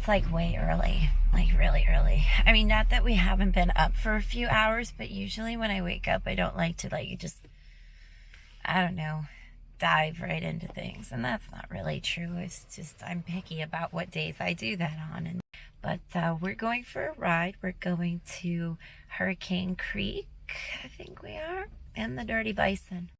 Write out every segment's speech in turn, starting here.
it's like way early, like really early. I mean, not that we haven't been up for a few hours, but usually when I wake up, I don't like to like just, I don't know, dive right into things. And that's not really true. It's just I'm picky about what days I do that on. But we're going for a ride. We're going to Hurricane Creek, I think we are, and the Dirty Bison.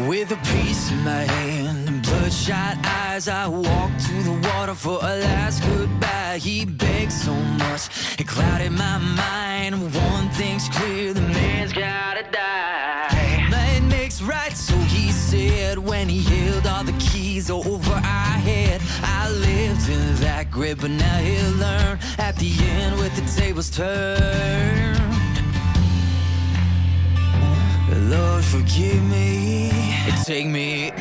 With a piece in my hand and bloodshot eyes, I walked to the water for a last goodbye. He begged so much, it clouded my mind. One thing's clear, the man's gotta die. Night makes right, so he said, when he held all the keys over our head. I lived in that grip, but now he'll learn at the end with the tables turned. Lord, forgive me and take me on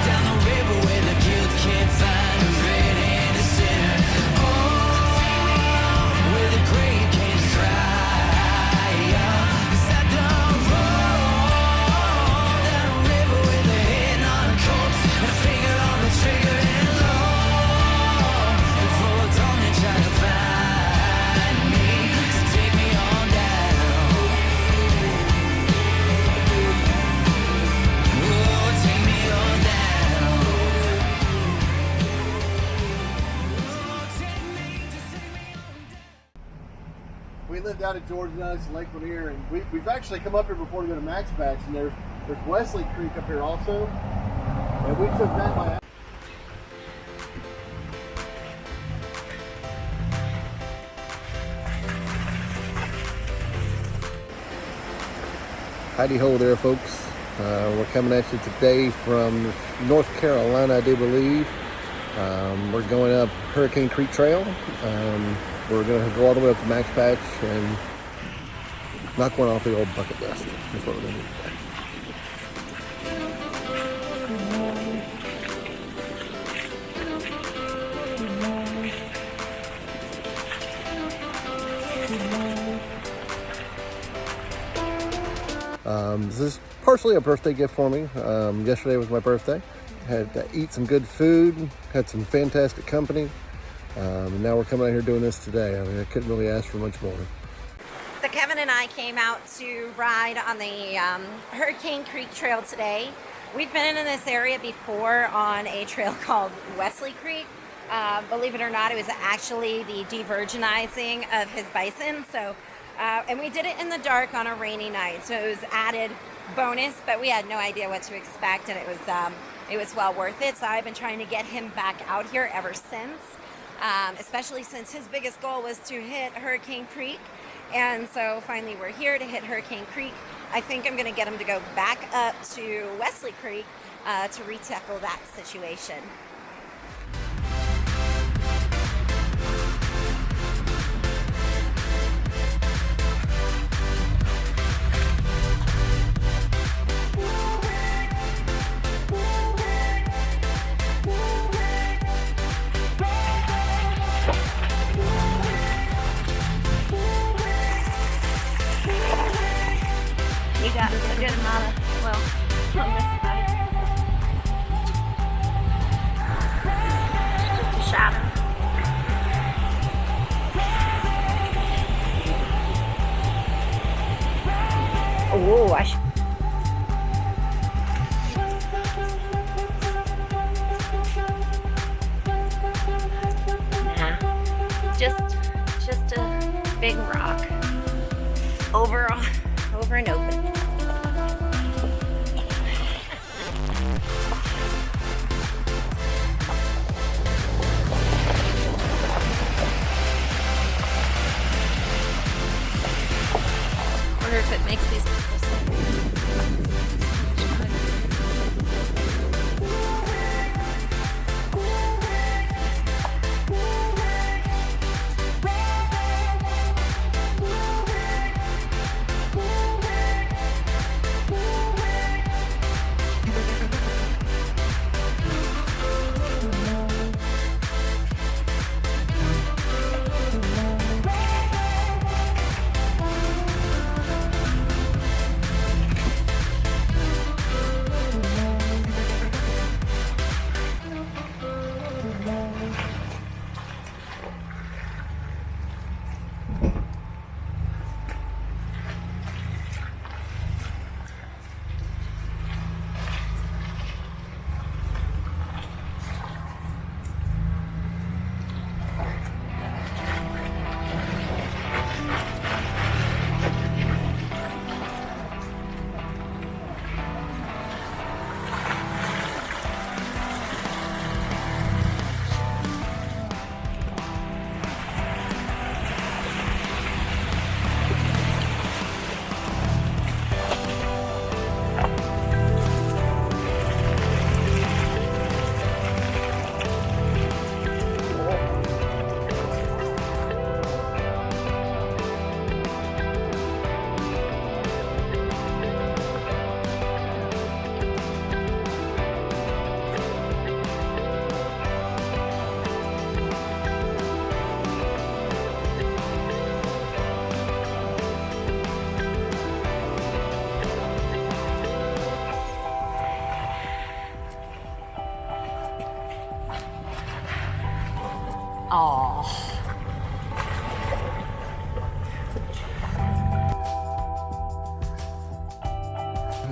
down the river where the guilt can't find a red-handed sinner. On where the grave can't dry. Beside the road down the river with a hand on a corpse and a finger on the trigger and Lord, before dawn they try to find me. So take me on down. We lived out at Georgia Nuts, Lake Lanier, and we've actually come up here before to go to Maxpatch, and there's Wesley Creek up here also, and we took that by. Howdy ho there, folks. We're coming at you today from North Carolina, I do believe. We're going up Hurricane Creek Trail. We're going to go all the way up to Maxpatch and knock one off the old bucket list. That's what we're going to do today. This is partially a birthday gift for me. Yesterday was my birthday. Had to eat some good food, had some fantastic company. And now we're coming out here doing this today. I mean, I couldn't really ask for much more. So Kevin and I came out to ride on the Hurricane Creek Trail today. We've been in this area before on a trail called Wesley Creek. Believe it or not, it was actually the de-virginizing of his bison. So, and we did it in the dark on a rainy night. So it was added bonus, but we had no idea what to expect, and it was well worth it. So I've been trying to get him back out here ever since. Especially since his biggest goal was to hit Hurricane Creek. And so finally we're here to hit Hurricane Creek. I think I'm going to get him to go back up to Wesley Creek to retackle that situation. You got a good amount of, well, on this side. Just a shadow. Oh, I should. Nah, just a big rock. Over and open. Wonder if it makes these people sick.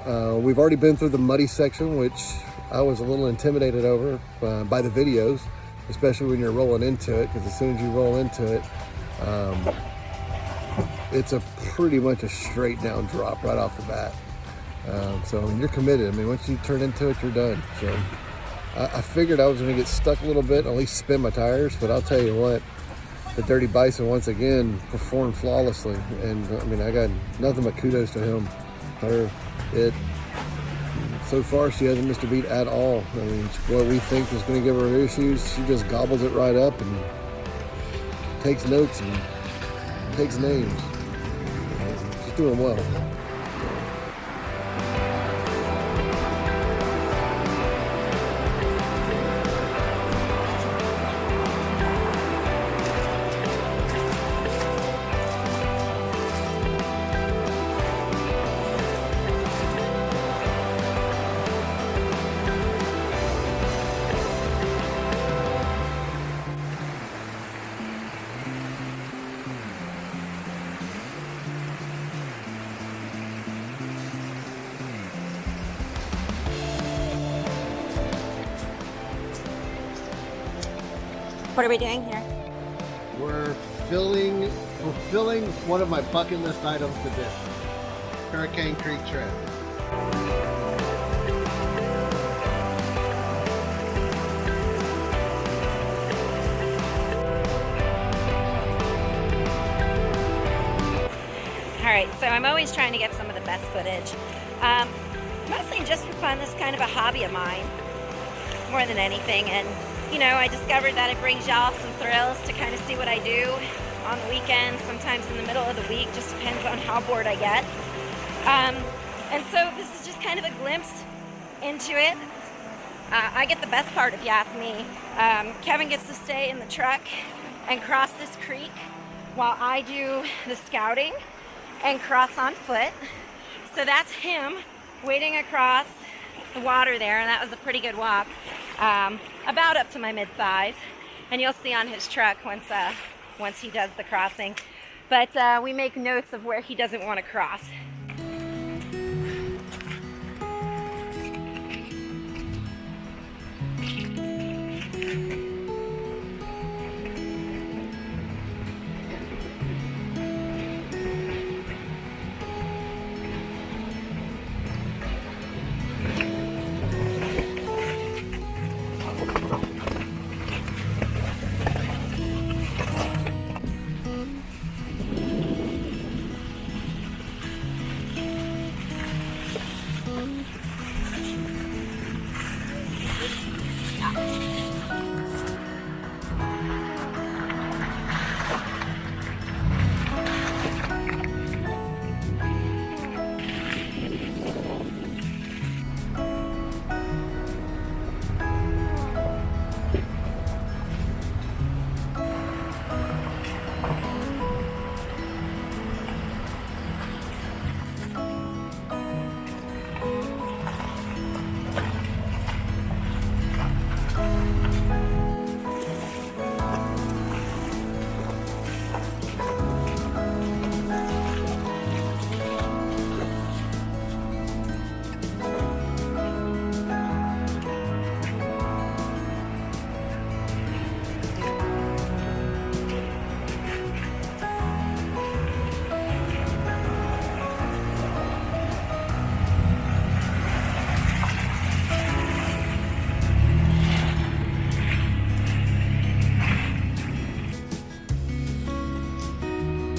We've already been through the muddy section, which I was a little intimidated over by the videos, especially when you're rolling into it, because as soon as you roll into it, it's a pretty much a straight down drop right off the bat. So I mean, you're committed. I mean, once you turn into it, you're done. So I figured I was going to get stuck a little bit, at least spin my tires, but I'll tell you what, the Dirty Bison once again performed flawlessly, and I mean, I got nothing but kudos to him. So far, she hasn't missed a beat at all. I mean, what we think is going to give her issues, she just gobbles it right up and takes notes and takes names. She's doing well. What are we doing here? We're fulfilling one of my bucket list items to do. Hurricane Creek Trail. All right, so I'm always trying to get some of the best footage. Mostly just for fun. This is kind of a hobby of mine, more than anything. And you know, I discovered that it brings y'all some thrills to kind of see what I do on the weekends, sometimes in the middle of the week, just depends on how bored I get. And so this is just kind of a glimpse into it. I get the best part, if you ask me. Kevin gets to stay in the truck and cross this creek while I do the scouting and cross on foot. So that's him wading across the water there, and that was a pretty good walk. About up to my mid-thighs, and you'll see on his truck once he does the crossing. But we make notes of where he doesn't want to cross.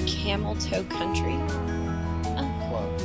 Camel Toe Country. Club.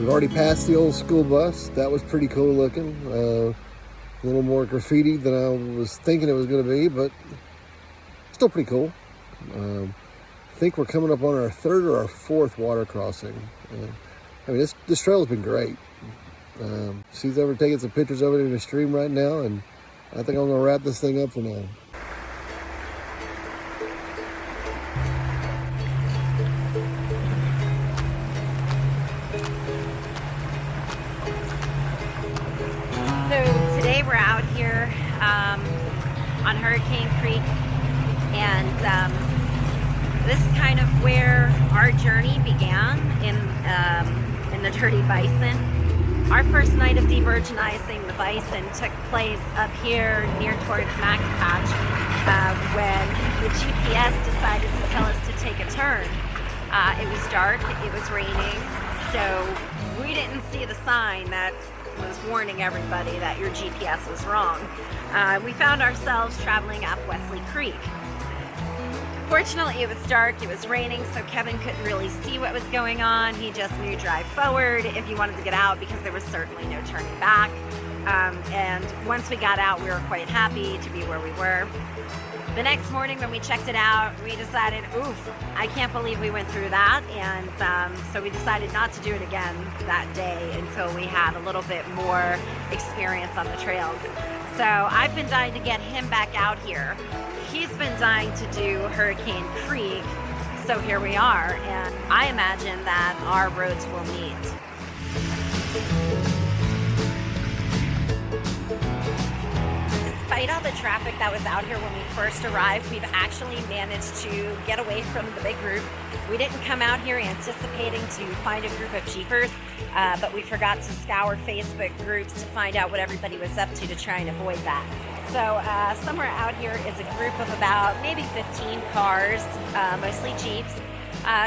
We've already passed the old school bus. That was pretty cool looking. A little more graffiti than I was thinking it was going to be, but still pretty cool. I think we're coming up on our third or our fourth water crossing. I mean, this trail's been great. She's over taking some pictures of it in the stream right now, and I think I'm going to wrap this thing up for now. So today we're out here on Hurricane Creek, and this is kind of where our journey began in the Dirty Bison. Our first night of de-virginizing the bison took place up here near towards Maxpatch when the GPS decided to tell us to take a turn. It was dark, it was raining, so we didn't see the sign that was warning everybody that your GPS was wrong. We found ourselves traveling up Wesley Creek. Fortunately, it was dark, it was raining, so Kevin couldn't really see what was going on. He just knew drive forward if you wanted to get out, because there was certainly no turning back. And once we got out, we were quite happy to be where we were. The next morning when we checked it out, we decided, oof, I can't believe we went through that. And so we decided not to do it again that day until we had a little bit more experience on the trails. So I've been dying to get him back out here. He's been dying to do Hurricane Creek, so here we are, and I imagine that our roads will meet. Despite all the traffic that was out here when we first arrived, we've actually managed to get away from the big group. We didn't come out here anticipating to find a group of Jeepers, but we forgot to scour Facebook groups to find out what everybody was up to try and avoid that. So somewhere out here is a group of about maybe 15 cars, mostly Jeeps,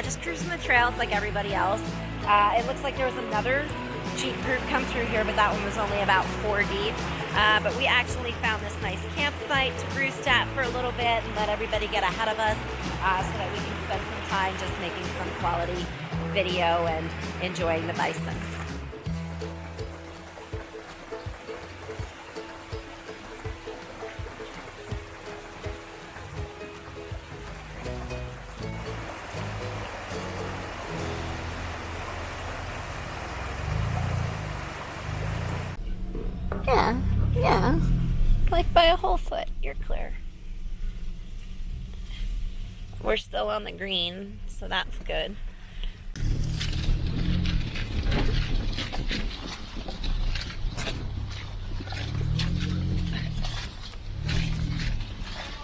just cruising the trails like everybody else. It looks like there was another Jeep group come through here, but that one was only about 4 deep. But we actually found this nice campsite to roost at for a little bit and let everybody get ahead of us so that we can spend some time just making some quality video and enjoying the bison. Yeah, like by a whole foot, you're clear. We're still on the green, so that's good.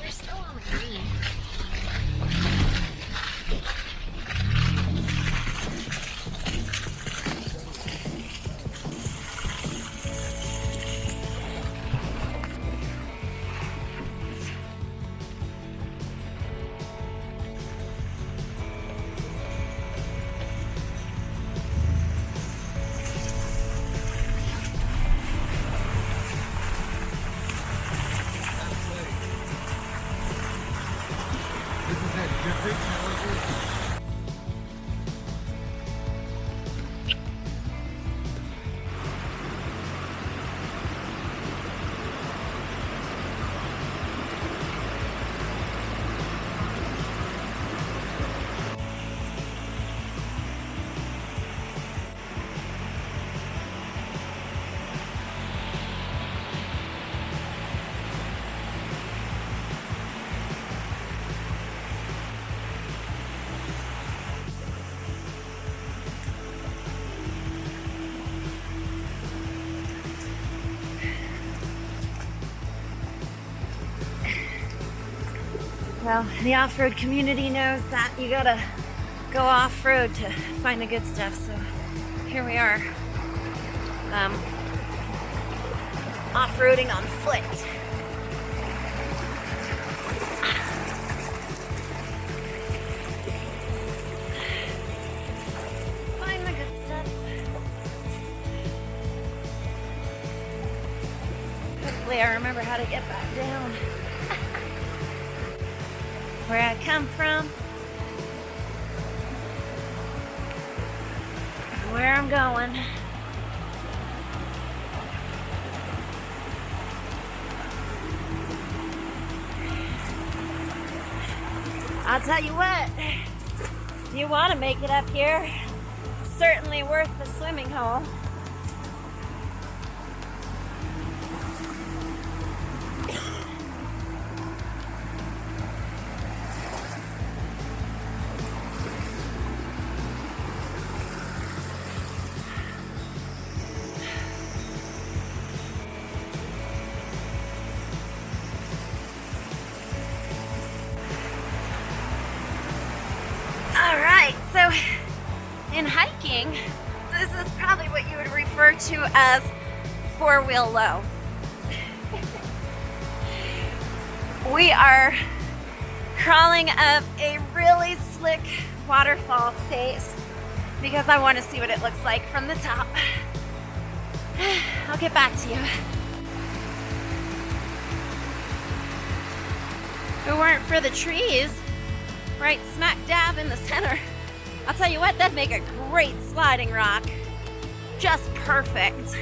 We're still on the green. Well, the off-road community knows that you gotta go off-road to find the good stuff, so here we are, off-roading on foot. Find the good stuff. Hopefully I remember how to get back down. Where I come from. where I'm going. I'll tell you what, if you want to make it up here, certainly worth the swimming hole. All right, so in hiking, this is probably what you would refer to as four-wheel low. We are crawling up a really slick waterfall face because I want to see what it looks like from the top. I'll get back to you. If it weren't for the trees, right smack dab in the center, I'll tell you what, that'd make a great sliding rock. Just perfect.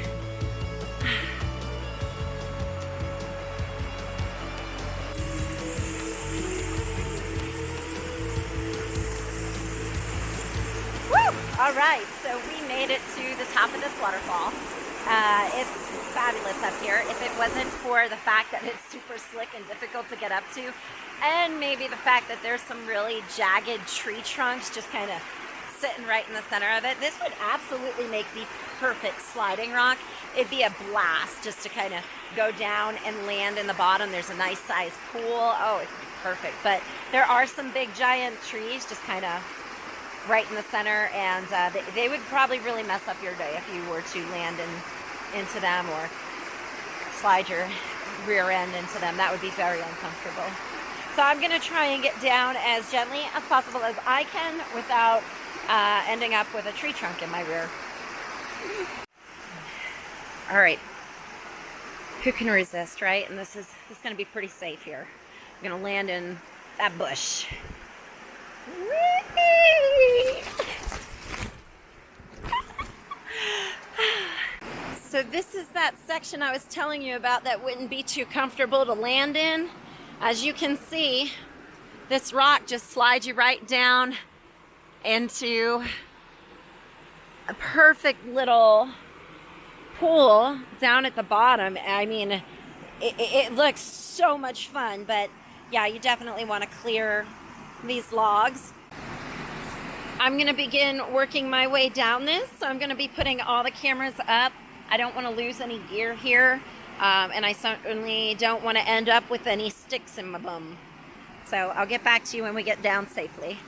Woo! All right, so we made it to the top of this waterfall. It's fabulous up here. If it wasn't for the fact that it's super slick and difficult to get up to, and maybe the fact that there's some really jagged tree trunks just kind of sitting right in the center of it, this would absolutely make the perfect sliding rock. It'd be a blast just to kind of go down and land in the bottom. There's a nice sized pool. Oh, it's perfect. But there are some big giant trees just kind of right in the center, and they would probably really mess up your day if you were to land into them or slide your rear end into them. That would be very uncomfortable. So I'm going to try and get down as gently as possible as I can without ending up with a tree trunk in my rear. All right. Who can resist, right? And this is going to be pretty safe here. I'm going to land in that bush. So this is that section I was telling you about that wouldn't be too comfortable to land in. As you can see, this rock just slides you right down into a perfect little pool down at the bottom. I mean, it looks so much fun, but yeah, you definitely want to clear these logs. I'm going to begin working my way down this, so I'm going to be putting all the cameras up. I don't want to lose any gear here, and I certainly don't want to end up with any sticks in my bum. So I'll get back to you when we get down safely.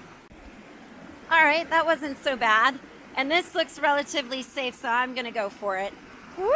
All right, that wasn't so bad, and this looks relatively safe, so I'm going to go for it. Woo!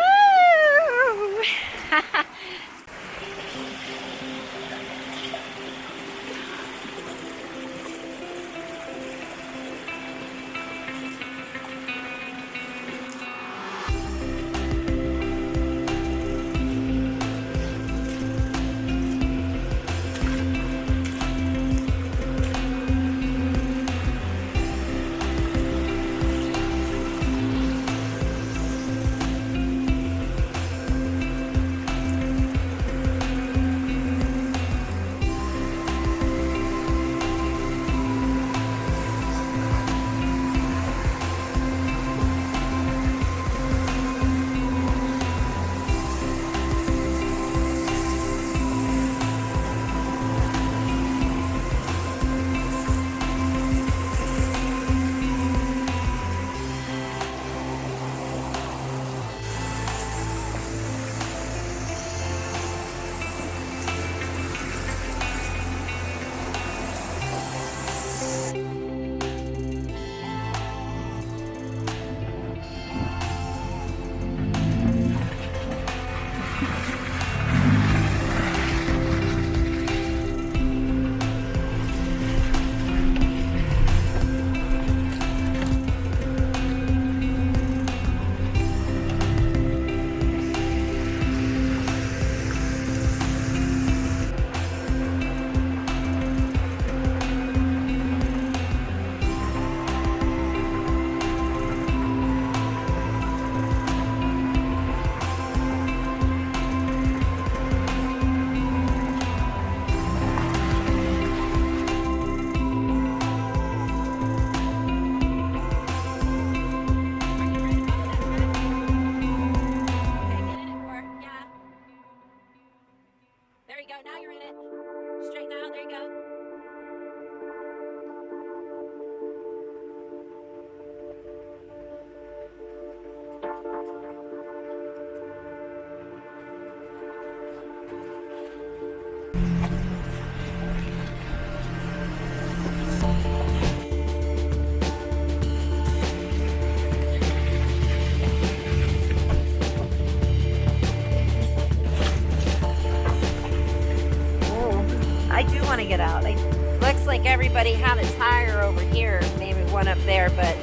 everybody had a tire over here, maybe one up there, but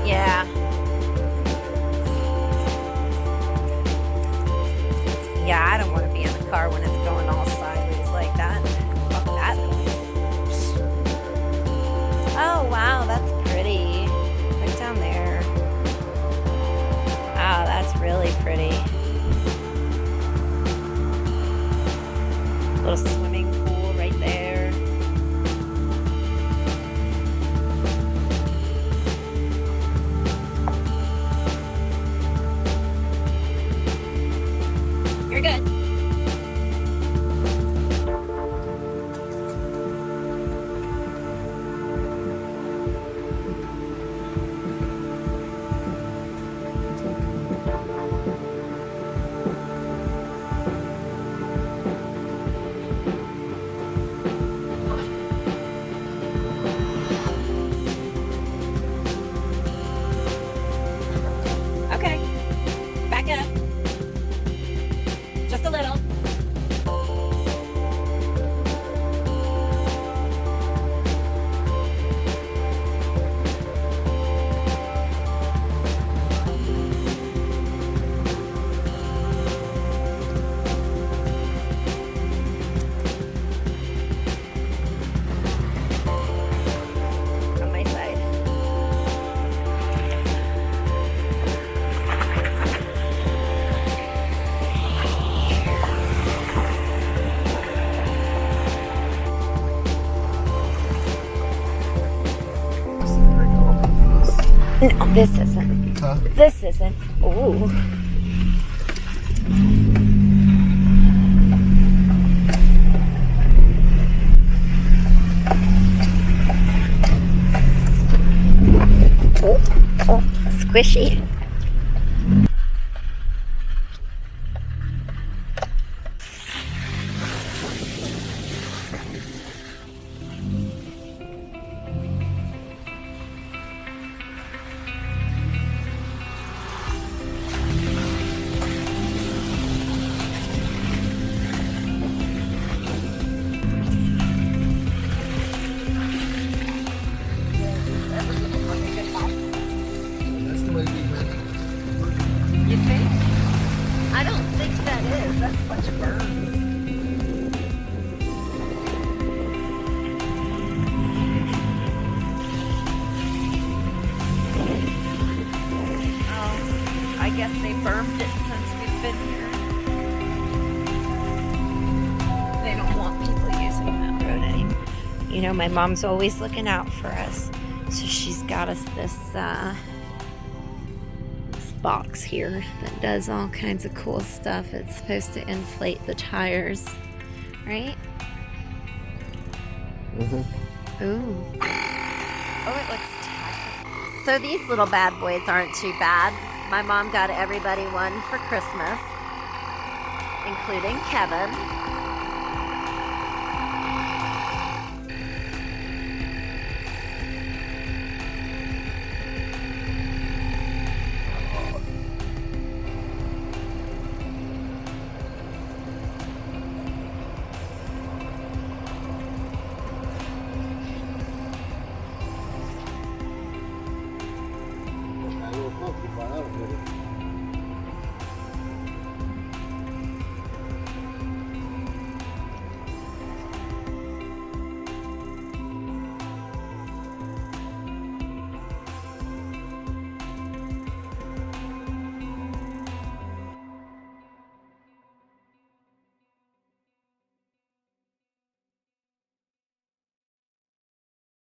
yeah. Yeah, I don't want to be in the car when it's going all sideways like that. Fuck that noise. Oh, wow, that's pretty. Look down there. Wow, that's really pretty. Little swimming pool right there. You're good. Okay, back up. Just a little. On my side. No, this isn't. Huh? This isn't. Ooh. Oh, squishy. That's the way we went. You think? I don't think that is. That's a bunch of birds. Oh, I guess they bermed it since we've been here. They don't want people using that road anymore. You know, my mom's always looking out for us. So she's got us this box here that does all kinds of cool stuff. It's supposed to inflate the tires, right? Mm-hmm. Ooh. Oh, it looks tough. So these little bad boys aren't too bad. My mom got everybody one for Christmas, including Kevin.